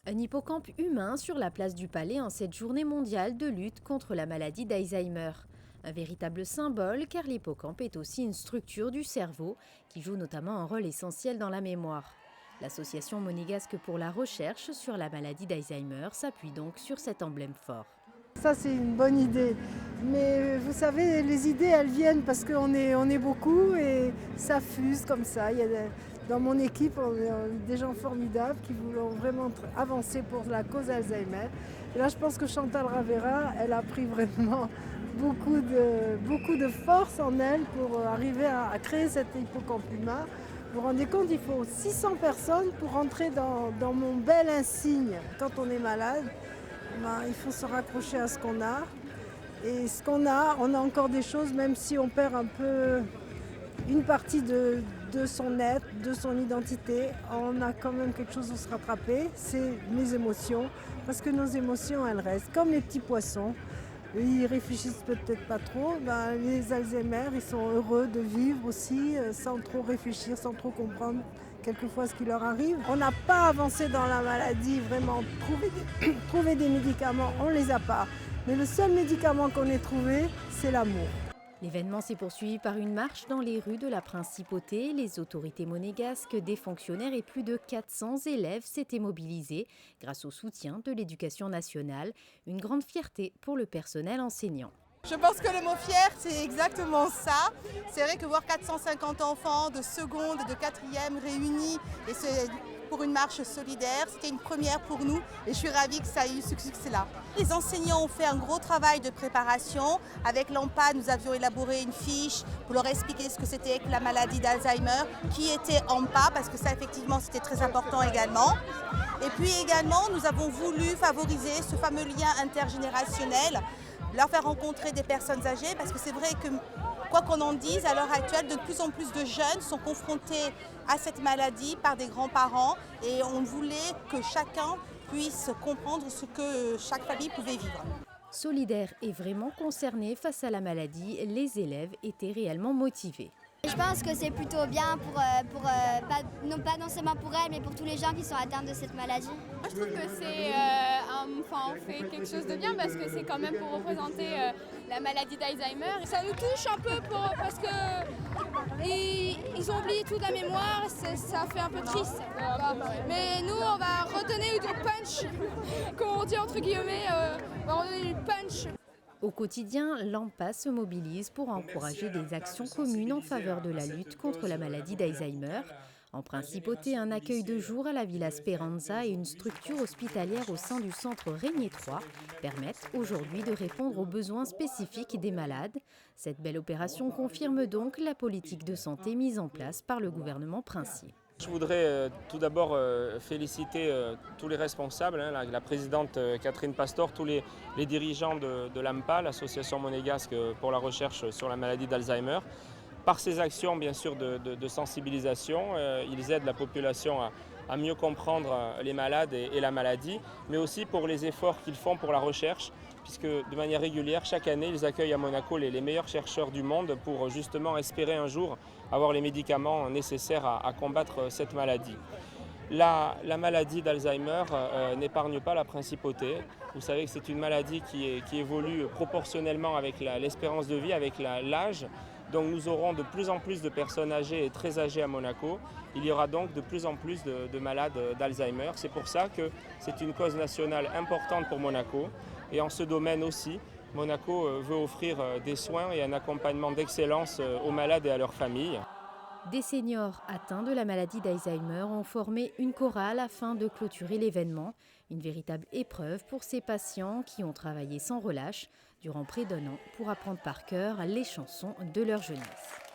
Un hippocampe humain sur la place du Palais en cette journée mondiale de lutte contre la maladie d'Alzheimer. Un véritable symbole car l'hippocampe est aussi une structure du cerveau qui joue notamment un rôle essentiel dans la mémoire. L'association monégasque pour la recherche sur la maladie d'Alzheimer s'appuie donc sur cet emblème fort. Ça, c'est une bonne idée. Mais vous savez, les idées, elles viennent parce qu'on est beaucoup et ça fuse comme ça. Dans mon équipe, on a des gens formidables qui voulont vraiment avancer pour la cause Alzheimer. Et là, je pense que Chantal Ravera, elle a pris vraiment beaucoup de force en elle pour arriver à créer cet hippocampe humain. Vous vous rendez compte, il faut 600 personnes pour entrer dans mon bel insigne quand on est malade. Il faut se raccrocher à ce qu'on a. Et ce qu'on a, on a encore des choses, même si on perd un peu une partie de son être, de son identité, on a quand même quelque chose à se rattraper, c'est mes émotions. Parce que nos émotions, elles restent comme les petits poissons. Ils réfléchissent peut-être pas trop. Les Alzheimer, ils sont heureux de vivre aussi, sans trop réfléchir, sans trop comprendre quelquefois ce qui leur arrive. On n'a pas avancé dans la maladie, vraiment trouver des médicaments, on ne les a pas. Mais le seul médicament qu'on ait trouvé, c'est l'amour. L'événement s'est poursuivi par une marche dans les rues de la Principauté. Les autorités monégasques, des fonctionnaires et plus de 400 élèves s'étaient mobilisés grâce au soutien de l'Éducation nationale. Une grande fierté pour le personnel enseignant. Je pense que le mot fier, c'est exactement ça. C'est vrai que voir 450 enfants de seconde et de quatrième réunis et pour une marche solidaire, c'était une première pour nous et je suis ravie que ça ait eu ce succès-là. Les enseignants ont fait un gros travail de préparation. Avec l'AMPA, nous avions élaboré une fiche pour leur expliquer ce que c'était que la maladie d'Alzheimer, qui était AMPA, parce que ça, effectivement, c'était très important également. Et puis également, nous avons voulu favoriser ce fameux lien intergénérationnel, leur faire rencontrer des personnes âgées, parce que c'est vrai que, quoi qu'on en dise, à l'heure actuelle, de plus en plus de jeunes sont confrontés à cette maladie par des grands-parents et on voulait que chacun puisse comprendre ce que chaque famille pouvait vivre. Solidaires et vraiment concernés face à la maladie, les élèves étaient réellement motivés. Je pense que c'est plutôt bien pas non seulement pour elle, mais pour tous les gens qui sont atteints de cette maladie. Moi, je trouve que on fait quelque chose de bien parce que c'est quand même pour représenter la maladie d'Alzheimer. Ça nous touche un peu parce que ils ont oublié toute la mémoire, ça fait un peu triste. Mais nous, on va redonner du punch, comme on dit entre guillemets, on va redonner du punch. Au quotidien, l'AMPA se mobilise pour encourager des actions communes en faveur de la lutte contre la maladie d'Alzheimer. En Principauté, un accueil de jour à la Villa Speranza et une structure hospitalière au sein du centre Régnier 3 permettent aujourd'hui de répondre aux besoins spécifiques des malades. Cette belle opération confirme donc la politique de santé mise en place par le gouvernement princier. Je voudrais tout d'abord féliciter tous les responsables, la présidente Catherine Pastor, tous les dirigeants de l'AMPA, l'Association monégasque pour la recherche sur la maladie d'Alzheimer. Par ces actions bien sûr de sensibilisation, ils aident la population à mieux comprendre les malades et la maladie, mais aussi pour les efforts qu'ils font pour la recherche, puisque de manière régulière, chaque année, ils accueillent à Monaco les meilleurs chercheurs du monde pour justement espérer un jour avoir les médicaments nécessaires à combattre cette maladie. La maladie d'Alzheimer n'épargne pas la Principauté. Vous savez que c'est une maladie qui évolue proportionnellement avec l'espérance de vie, avec l'âge. Donc nous aurons de plus en plus de personnes âgées et très âgées à Monaco. Il y aura donc de plus en plus de malades d'Alzheimer. C'est pour ça que c'est une cause nationale importante pour Monaco. Et en ce domaine aussi, Monaco veut offrir des soins et un accompagnement d'excellence aux malades et à leurs familles. Des seniors atteints de la maladie d'Alzheimer ont formé une chorale afin de clôturer l'événement. Une véritable épreuve pour ces patients qui ont travaillé sans relâche durant près d'un an pour apprendre par cœur les chansons de leur jeunesse.